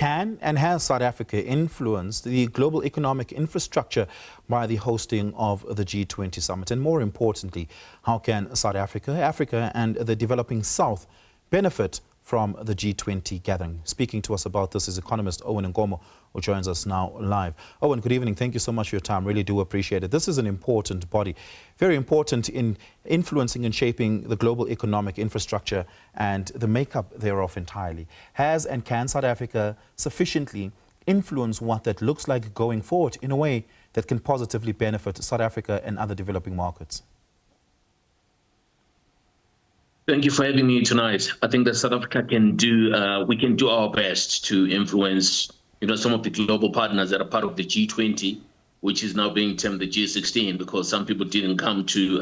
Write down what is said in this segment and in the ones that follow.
Can and has South Africa influenced the global economic infrastructure by the hosting of the G20 Summit? And more importantly, how can South Africa, Africa and the developing South benefit from the G20 gathering? Speaking to us about this is economist Owen Nkomo, who joins us now live. Owen, good evening. Thank you so much for your time. Really do appreciate it. This is an important body, very important in influencing and shaping the global economic infrastructure and the makeup thereof entirely. Has and can South Africa sufficiently influence what that looks like going forward in a way that can positively benefit South Africa and other developing markets? Thank you for having me tonight. I think that South Africa can do, we can do our best to influence, some of the global partners that are part of the G20, which is now being termed the G16, because some people didn't come to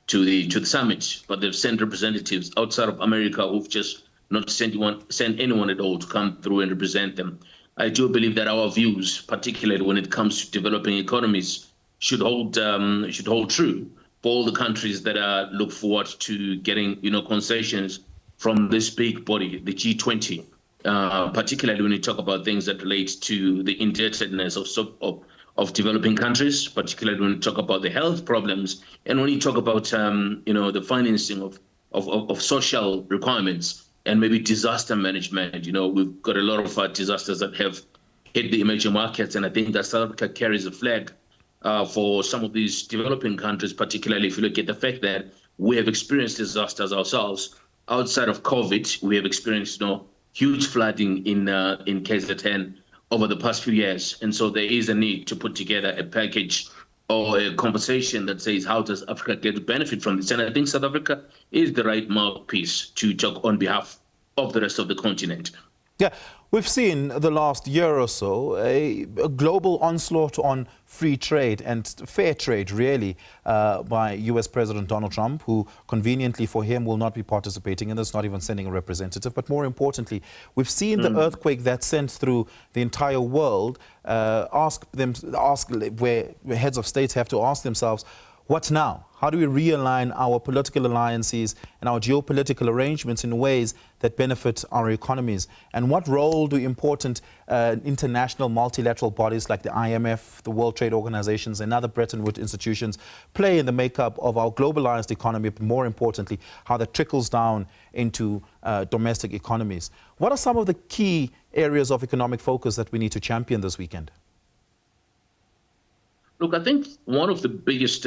the summit, but they've sent representatives outside of America who've just not sent anyone at all to come through and represent them. I do believe that our views, particularly when it comes to developing economies, should hold true for all the countries that look forward to getting, concessions from this big body, the G20, particularly when you talk about things that relate to the indebtedness of developing countries, particularly when you talk about the health problems, and when you talk about, the financing of social requirements and maybe disaster management. We've got a lot of disasters that have hit the emerging markets, and I think that South Africa carries a flag for some of these developing countries, particularly if you look at the fact that we have experienced disasters ourselves. Outside of COVID, we have experienced huge flooding in KZN over the past few years. And so there is a need to put together a package or a conversation that says, how does Africa get to benefit from this? And I think South Africa is the right mouthpiece to talk on behalf of the rest of the continent. Yeah, we've seen the last year or so a global onslaught on free trade and fair trade, really, by US President Donald Trump, who conveniently for him will not be participating in this, not even sending a representative. But more importantly, we've seen the earthquake that sent through the entire world where heads of states have to ask themselves, what now? How do we realign our political alliances and our geopolitical arrangements in ways that benefit our economies? And what role do important international multilateral bodies like the IMF, the World Trade Organizations and other Bretton Woods institutions play in the makeup of our globalized economy, but more importantly, how that trickles down into domestic economies? What are some of the key areas of economic focus that we need to champion this weekend? Look, I think one of the biggest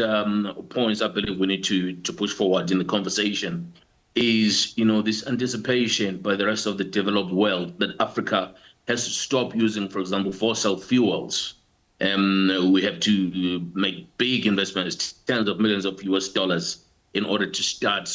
points I believe we need to push forward in the conversation is, this anticipation by the rest of the developed world that Africa has to stop using, for example, fossil fuels. We have to make big investments, tens of millions of US dollars, in order to start,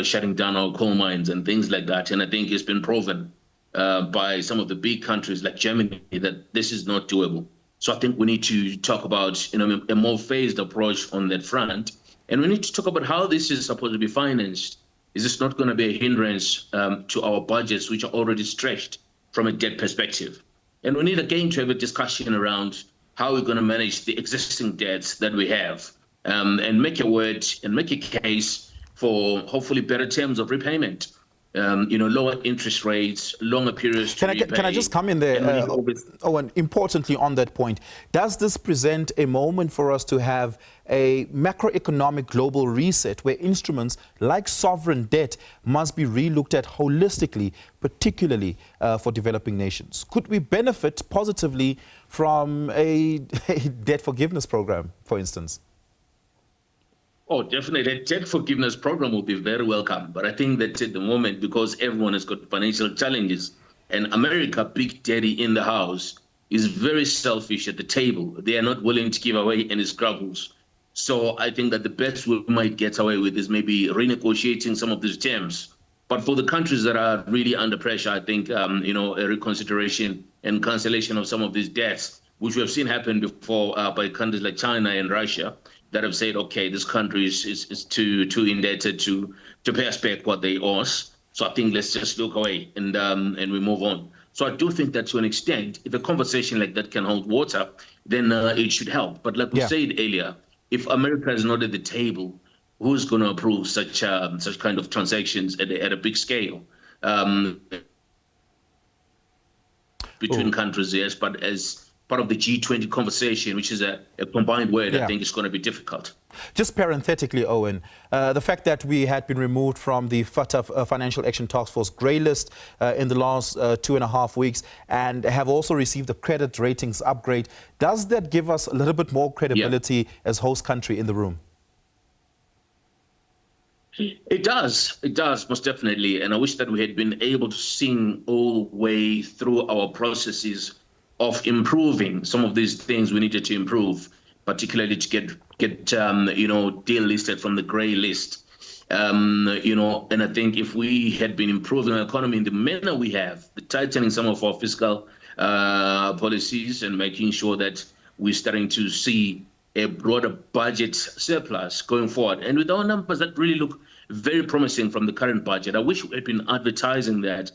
shutting down our coal mines and things like that. And I think it's been proven by some of the big countries like Germany that this is not doable. So I think we need to talk about a more phased approach on that front. And we need to talk about how this is supposed to be financed. Is this not going to be a hindrance to our budgets, which are already stretched from a debt perspective? And we need, again, to have a discussion around how we're going to manage the existing debts that we have and make a case for hopefully better terms of repayment. Lower interest rates, longer periods to repay. Can I just come in there, Owen, importantly on that point, does this present a moment for us to have a macroeconomic global reset where instruments like sovereign debt must be relooked at holistically, particularly for developing nations? Could we benefit positively from a debt forgiveness program, for instance? Oh, definitely. A debt forgiveness program will be very welcome. But I think that at the moment, because everyone has got financial challenges, and America, big daddy in the house, is very selfish at the table. They are not willing to give away any scruples. So I think that the best we might get away with is maybe renegotiating some of these terms. But for the countries that are really under pressure, I think, a reconsideration and cancellation of some of these debts, which we have seen happen before by countries like China and Russia, that have said, okay, this country is too indebted to pay us back what they owe us. So I think let's just look away and we move on. So I do think that to an extent, if a conversation like that can hold water, then it should help. But like we said earlier, if America is not at the table, who's going to approve such kind of transactions at a big scale? between countries, yes, but as part of the G20 conversation, which is a combined word, I think it's going to be difficult. Just parenthetically, Owen, the fact that we had been removed from the FATF Financial Action Task Force grey list in the last 2.5 weeks and have also received a credit ratings upgrade, does that give us a little bit more credibility as host country in the room? It does, most definitely. And I wish that we had been able to see all the way through our processes of improving some of these things we needed to improve, particularly to get delisted from the grey list. And I think if we had been improving our economy in the manner we have, the tightening some of our fiscal policies and making sure that we're starting to see a broader budget surplus going forward. And with our numbers that really look very promising from the current budget, I wish we had been advertising that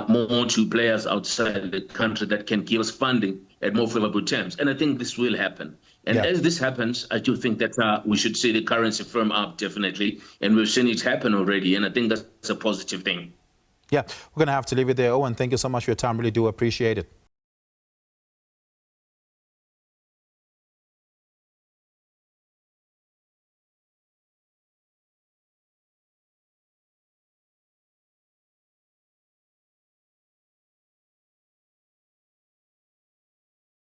more to players outside the country that can give us funding at more favorable terms. And I think this will happen. And as this happens, I do think that we should see the currency firm up, definitely. And we've seen it happen already. And I think that's a positive thing. Yeah, we're going to have to leave it there. Owen, thank you so much for your time. Really do appreciate it.